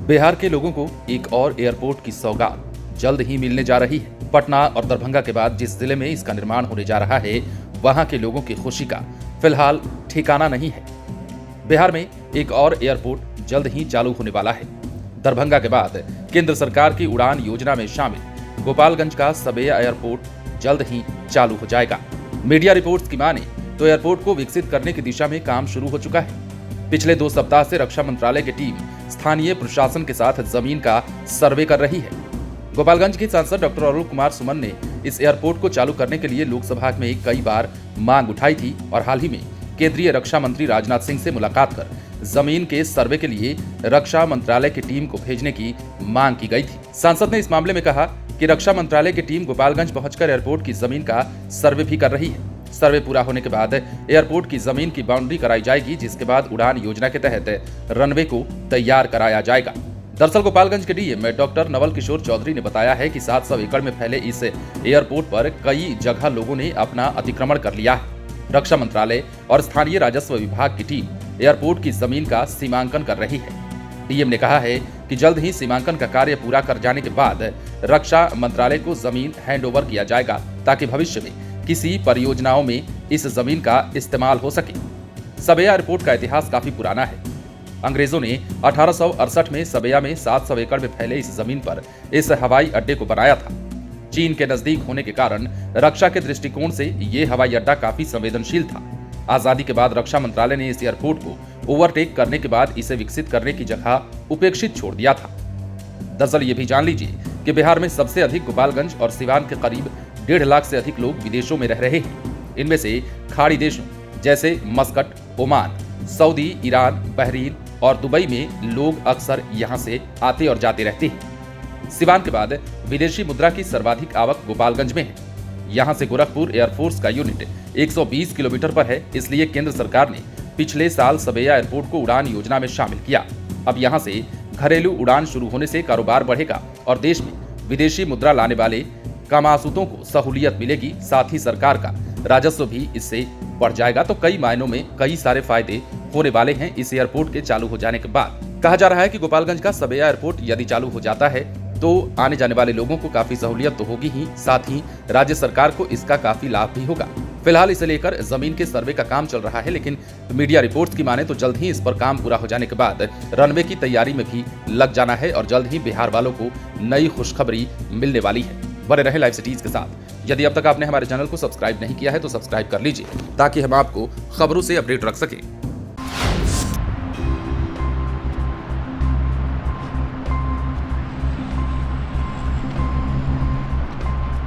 बिहार के लोगों को एक और एयरपोर्ट की सौगात जल्द ही मिलने जा रही है। पटना और दरभंगा के बाद जिस जिले में इसका निर्माण होने जा रहा है, वहां के लोगों की खुशी का फिलहाल ठिकाना नहीं है। बिहार में एक और एयरपोर्ट जल्द ही चालू होने वाला है। दरभंगा के बाद केंद्र सरकार की उड़ान योजना में शामिल गोपालगंज का सबैया एयरपोर्ट जल्द ही चालू हो जाएगा। मीडिया रिपोर्ट्स की माने तो एयरपोर्ट को विकसित करने की दिशा में काम शुरू हो चुका है। पिछले 2 सप्ताह से रक्षा मंत्रालय की टीम स्थानीय प्रशासन के साथ जमीन का सर्वे कर रही है। गोपालगंज के सांसद डॉक्टर अरुण कुमार सुमन ने इस एयरपोर्ट को चालू करने के लिए लोकसभा में कई बार मांग उठाई थी और हाल ही में केंद्रीय रक्षा मंत्री राजनाथ सिंह से मुलाकात कर जमीन के सर्वे के लिए रक्षा मंत्रालय की टीम को भेजने की मांग की गई थी। सांसद ने इस मामले में कहा कि रक्षा मंत्रालय की टीम गोपालगंज पहुंचकर एयरपोर्ट की जमीन का सर्वे भी कर रही है। सर्वे पूरा होने के बाद एयरपोर्ट की जमीन की बाउंड्री कराई जाएगी, जिसके बाद उड़ान योजना के तहत रनवे को तैयार कराया जाएगा। दरअसल गोपालगंज के डीएम डॉक्टर नवल किशोर चौधरी ने बताया है कि 700 एकड़ में फैले इस एयरपोर्ट पर कई जगह लोगों ने अपना अतिक्रमण कर लिया है। रक्षा मंत्रालय और स्थानीय राजस्व विभाग की टीम एयरपोर्ट की जमीन का सीमांकन कर रही है। डीएम ने कहा है कि जल्द ही सीमांकन का कार्य पूरा कर जाने के बाद रक्षा मंत्रालय को जमीन हैंडओवर किया जाएगा, ताकि भविष्य में किसी परियोजनाओं में इस जमीन का इस्तेमाल हो सके। सबैया एयरपोर्ट का इतिहास काफी पुराना है। अंग्रेजों ने 1868 में सबैया में 700 एकड़ में फैले इस जमीन पर इस हवाई अड्डे को बनाया था। चीन के नजदीक होने के कारण रक्षा के दृष्टिकोण से ये हवाई अड्डा काफी संवेदनशील था। आजादी के बाद रक्षा मंत्रालय ने इस एयरपोर्ट को ओवरटेक करने के बाद इसे विकसित करने की जगह उपेक्षित छोड़ दिया था। दरअसल ये भी जान लीजिए कि बिहार में सबसे अधिक गोपालगंज और सिवान के करीब 1.5 लाख से अधिक लोग विदेशों में रह रहे हैं। इनमें से खाड़ी देशों जैसे Muscat, Oman, Saudi, Iran, Bahrain और दुबई में लोग अक्सर यहां से आते और जाते रहते हैं। सिवान के बाद विदेशी मुद्रा की सर्वाधिक आवक गोपालगंज में है। यहां से गोरखपुर एयरफोर्स का यूनिट 120 किलोमीटर पर है, इसलिए केंद्र सरकार ने पिछले साल सबैया एयरपोर्ट को उड़ान योजना में शामिल किया। अब यहां से घरेलू उड़ान शुरू होने से कारोबार बढ़ेगा और देश में विदेशी मुद्रा लाने वाले कामासुतों को सहूलियत मिलेगी। साथ ही सरकार का राजस्व भी इससे बढ़ जाएगा। तो कई मायनों में कई सारे फायदे होने वाले हैं इस एयरपोर्ट के चालू हो जाने के बाद। कहा जा रहा है कि गोपालगंज का सबैया एयरपोर्ट यदि चालू हो जाता है तो आने जाने वाले लोगों को काफी सहूलियत तो होगी ही, साथ ही राज्य सरकार को इसका काफी लाभ भी होगा। फिलहाल इसे लेकर जमीन के सर्वे का काम चल रहा है, लेकिन मीडिया रिपोर्ट्स की माने तो जल्द ही इस पर काम पूरा हो जाने के बाद रनवे की तैयारी में भी लग जाना है और जल्द ही बिहार वालों को नई खुशखबरी मिलने वाली है। बने रहे लाइव सिटीज के साथ। यदि अब तक आपने हमारे चैनल को सब्सक्राइब नहीं किया है तो सब्सक्राइब कर लीजिए, ताकि हम आपको खबरों से अपडेट रख सकें।